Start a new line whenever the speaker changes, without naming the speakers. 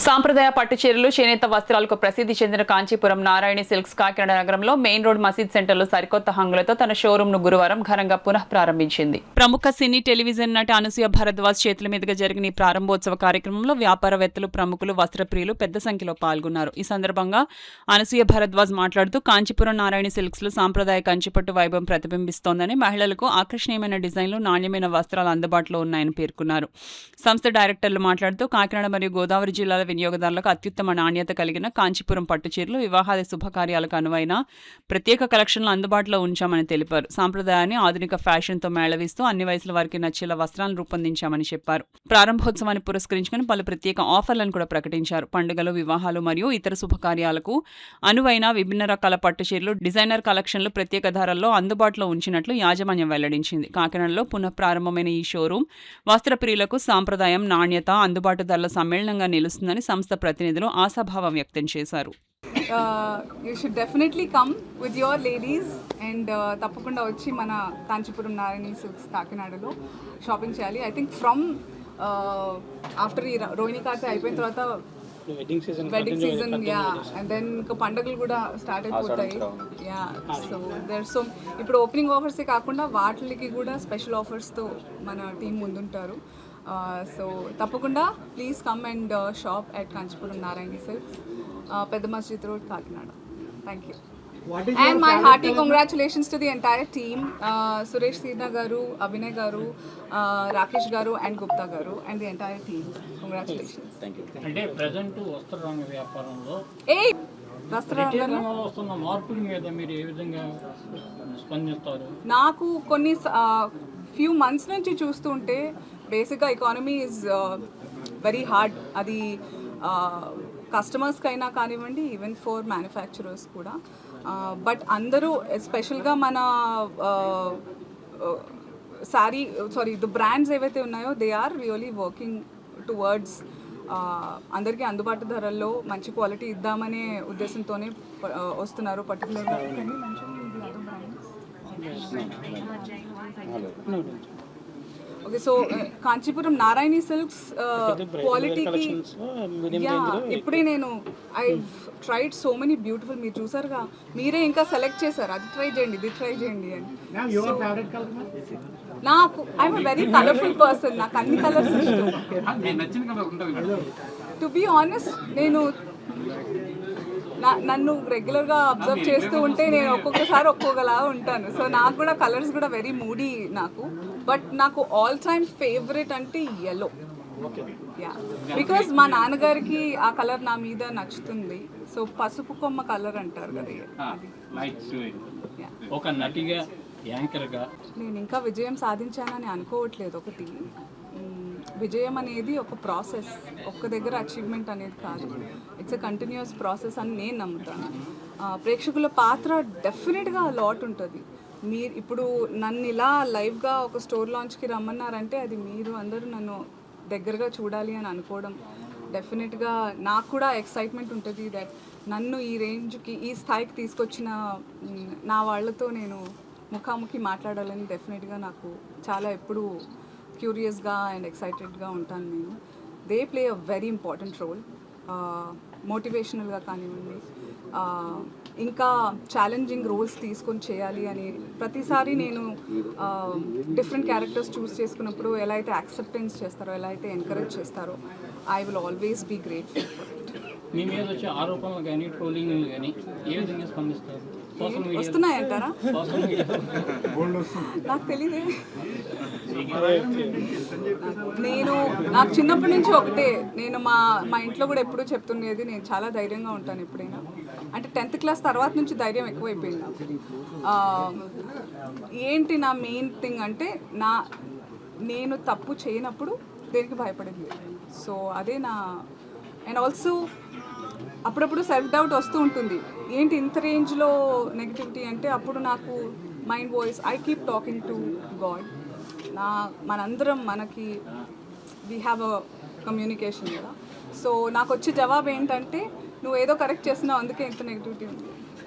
సాంప్రదాయ పట్టు చీరలు చేనేత వస్త్రాలకు ప్రసిద్ధి చెందిన కాంచీపురం నారాయణి సిల్క్స్ కాకినాడ నగరంలో మెయిన్ రోడ్ మసీద్ సెంటర్లో సరికొత్త హంగులతో తన షోరూమ్ ను గురువారం ఘనంగా పునః ప్రారంభించింది. ప్రముఖ సినీ టెలివిజన్ నటి అనసూయ భరద్వాజ్ చేతుల మీదుగా జరిగిన ఈ ప్రారంభోత్సవ కార్యక్రమంలో వ్యాపారవేత్తలు, ప్రముఖులు, వస్త్రప్రియులు పెద్ద సంఖ్యలో పాల్గొన్నారు. ఈ సందర్భంగా అనసూయ భరద్వాజ్ మాట్లాడుతూ కాంచీపురం నారాయణి సిల్క్స్ లో సాంప్రదాయ కంచిపట్టు వైభవం ప్రతిబింబిస్తోందని, మహిళలకు ఆకర్షణీయమైన డిజైన్లు, నాణ్యమైన వస్త్రాలు అందుబాటులో ఉన్నాయని పేర్కొన్నారు. సంస్థ డైరెక్టర్లు మాట్లాడుతూ కాకినాడ మరియు గోదావరి జిల్లాల వినియోగదారులకు అత్యుత్తమ నాణ్యత కలిగిన కాంచీపురం పట్టు చీరలు, వివాహాది శుభకార్యాలకు అనువైన ప్రత్యేక కలెక్షన్లు అందుబాటులో ఉంచామని తెలిపారు. సాంప్రదాయాన్ని ఆధునిక ఫ్యాషన్తో మేళవిస్తూ అన్ని వయసుల వారికి నచ్చేలా వస్త్రాలను రూపొందించామని చెప్పారు. ప్రారంభోత్సవాన్ని పురస్కరించుకుని పలు ప్రత్యేక ఆఫర్లను కూడా ప్రకటించారు. పండుగలు, వివాహాలు మరియు ఇతర శుభకార్యాలకు అనువైన విభిన్న రకాల పట్టు చీరలు, డిజైనర్ కలెక్షన్లు ప్రత్యేక ధరల్లో అందుబాటులో ఉంచినట్లు యాజమాన్యం వెల్లడించింది. కాకినాడలో పునః ప్రారంభమైన ఈ షోరూమ్ వస్త్రప్రియులకు సాంప్రదాయం, నాణ్యత, అందుబాటు ధరల సమ్మేళనంగా నిలుస్తుందని సంస్థ ప్రతినిధులు ఆశాభావం వ్యక్తం చేశారు.
You should definitely come with your ladies and తప్పకుండా వచ్చి మన కాంచీపురం నారాయణి సిల్క్స్ కాకినాడలో షాపింగ్ చేయాలి. ఐ థింక్ ఫ్రమ్ ఆఫ్టర్ ఈ రోహిణి కార్తె అయిపోయిన తర్వాత వెడ్డింగ్ సీజన్ అండ్ దెన్ ఇంకా పండుగలు కూడా స్టార్ట్ అయిపోతాయి. సో ఇప్పుడు ఓపెనింగ్ ఆఫర్సే కాకుండా వాటికి కూడా స్పెషల్ ఆఫర్స్తో మన టీం ముందుంటారు. సో తప్పకుండా please come and shop at Kanchipuram Narayani silks, Pedda Masjid road, Kakinada. Thank you. And my hearty congratulations to the entire team, Suresh Sirna garu, Abhinay garu, Rakesh garu and Gupta garu and the entire team. Congratulations.
Thank you. అంటే present వస్త్రరంగ వ్యాపారంలో
వస్త్రరంగంలో
వస్తున్న మార్పుల మీద మీరు ఏ విధంగా స్పందిస్తారు?
నాకు కొన్ని ఫ్యూ మంత్స్ నుంచి చూస్తుంటే బేసిక్గా ఎకానమీ ఈజ్ వెరీ హార్డ్. అది కస్టమర్స్కి అయినా కానివ్వండి, ఈవెన్ ఫర్ మ్యానుఫ్యాక్చరర్స్ కూడా. బట్ అందరూ ఎస్పెషల్గా మన ద బ్రాండ్స్ ఏవైతే ఉన్నాయో they are really working towards అందరికీ అందుబాటు ధరల్లో మంచి క్వాలిటీ ఇద్దామనే ఉద్దేశంతోనే వస్తున్నారు. పర్టికులర్గా okay, so Kanchipuram Narayani silks క్వాలిటీకి ఇప్పుడే నేను I tried so many beautiful, మీరు చూసారుగా, మీరే ఇంకా సెలెక్ట్ చేశారు అది ట్రై చేయండి, ఇది ట్రై చేయండి అని. నాకు ఐఎమ్ వెరీ కలర్ఫుల్ పర్సన్, నాకు అన్ని కలర్స్ ఇష్టం. టు బీ ఆనెస్ట్, నేను నన్ను రెగ్యులర్గా అబ్జర్వ్ చేస్తూ ఉంటే నేను ఒక్కొక్కసారి ఒక్కొక్కలా ఉంటాను. సో నాకు కూడా కలర్స్ కూడా వెరీ మూడీ నాకు. బట్ నాకు ఆల్ టైమ్ ఫేవరెట్ అంటే యెల్లో. బికాజ్ మా నాన్నగారికి ఆ కలర్ నా మీద నచ్చుతుంది. సో పసుపు కొమ్మ కలర్ అంటారు కదా.
ఒక నటిగా, యాంకర్గా
నేను ఇంకా విజయం సాధించానని అనుకోవట్లేదు. ఒకటి, విజయం అనేది ఒక ప్రాసెస్, ఒక్క దగ్గర అచీవ్మెంట్ అనేది కాదు. ఇట్స్ ఎ కంటిన్యూస్ ప్రాసెస్ అని నేను నమ్ముతాను. ప్రేక్షకుల పాత్ర డెఫినెట్గా లాట్ ఉంటుంది. మీరు ఇప్పుడు నన్ను ఇలా లైవ్గా ఒక స్టోర్ లాంచ్కి రమ్మన్నారంటే అది మీరు అందరూ నన్ను దగ్గరగా చూడాలి అని అనుకోవడం డెఫినెట్గా నాకు కూడా ఎక్సైట్మెంట్ ఉంటుంది. దట్ నన్ను ఈ రేంజ్కి, ఈ స్థాయికి తీసుకొచ్చిన నా వాళ్ళతో నేను ముఖాముఖి మాట్లాడాలని డెఫినెట్గా నాకు చాలా ఎప్పుడు క్యూరియస్గా అండ్ ఎక్సైటెడ్గా ఉంటాను నేను. They play a very important role. మోటివేషనల్గా కానివ్వండి, ఇంకా ఛాలెంజింగ్ రోల్స్ తీసుకొని చేయాలి అని ప్రతిసారి నేను డిఫరెంట్ క్యారెక్టర్స్ చూస్ చేసుకున్నప్పుడు ఎలా అయితే యాక్సెప్టెన్స్ చేస్తారో, ఎలా అయితే ఎంకరేజ్ చేస్తారో, I will always be grateful for it.
మీ మీద వచ్చే ఆరోపణలు కానీ, ట్రోలింగ్లు కానీ ఏ విధంగా స్పందిస్తారు?
వస్తున్నాయంటారా? నాకు తెలియదే. నాకు చిన్నప్పటి నుంచి ఒకటే, నేను మా ఇంట్లో కూడా ఎప్పుడూ చెప్తుండేది, నేను చాలా ధైర్యంగా ఉంటాను ఎప్పుడైనా. అంటే 10th క్లాస్ తర్వాత నుంచి ధైర్యం ఎక్కువైపోయింది నాకు. ఏంటి నా మెయిన్ థింగ్ అంటే, నేను తప్పు చేయనప్పుడు దేనికి భయపడింది. సో అదే నా. అండ్ ఆల్సో అప్పుడప్పుడు సెల్ఫ్ డౌట్ వస్తూ ఉంటుంది, ఏంటి ఇంత రేంజ్లో నెగిటివిటీ అంటే. అప్పుడు నాకు mind voice, I keep talking to God. మనందరం మనకి వీ హ్యావ్ అ కమ్యూనికేషన్ కదా. సో నాకు వచ్చే జవాబు ఏంటంటే, నువ్వు ఏదో కరెక్ట్ చేస్తున్నావు, అందుకే ఇంత నెగిటివిటీ ఉంది.